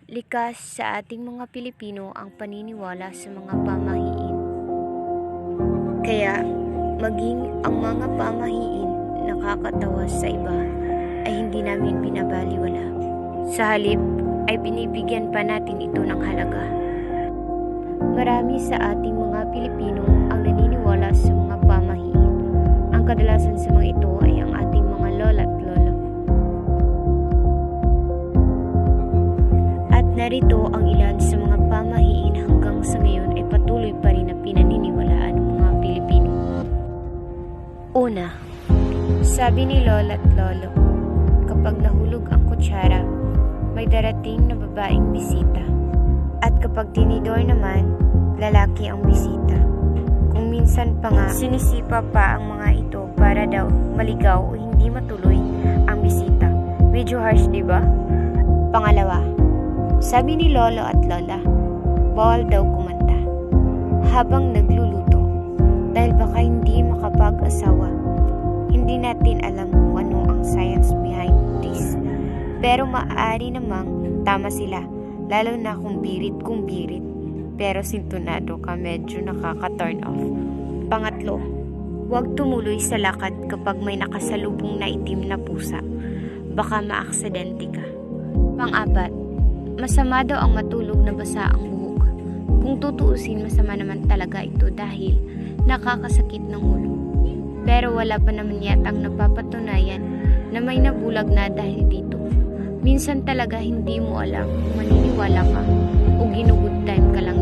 Likas sa ating mga Pilipino ang paniniwala sa mga pamahiin. Kaya, maging ang mga pamahiin nakakatawa sa iba ay hindi namin binabaliwala. Sa halip ay binibigyan pa natin ito ng halaga. Marami sa ating mga Pilipino ang naniniwala sa mga pamahiin. Ang kadalasan sa mga ito ay ang ating mga lola at lolo. At narito ang ilan sa mga pamahiin hanggang sa ngayon ay patuloy pa rin na pinaniniwalaan ng mga Pilipino. Una, sabi ni lola at lolo, kapag nahulog ang kutsara, may darating na babaeng bisita. At kapag tinidor naman, lalaki ang bisita. Kung minsan pa nga, sinisipa pa ang mga ito para daw maligaw o hindi matuloy ang bisita. Medyo harsh, diba? Pangalawa, sabi ni lolo at lola, bawal daw kumanta habang nagluluto dahil baka hindi makapag-asawa. Hindi natin alam kung ano ang science behind this. Pero maaari namang tama sila, lalo na kung birit. Pero sintonado ka, medyo nakaka-turn off. Pangatlo, huwag tumuloy sa lakad kapag may nakasalubong na itim na pusa. Baka maaksidente ka. Pang-apat, masama daw ang matulog na basa ang buhok. Kung tutuusin, masama naman talaga ito dahil nakakasakit ng ulo. Pero wala pa naman yatang napapatunayan na may nabulag na dahil dito. Minsan talaga hindi mo alam kung maniniwala ka o ginugood time ka lang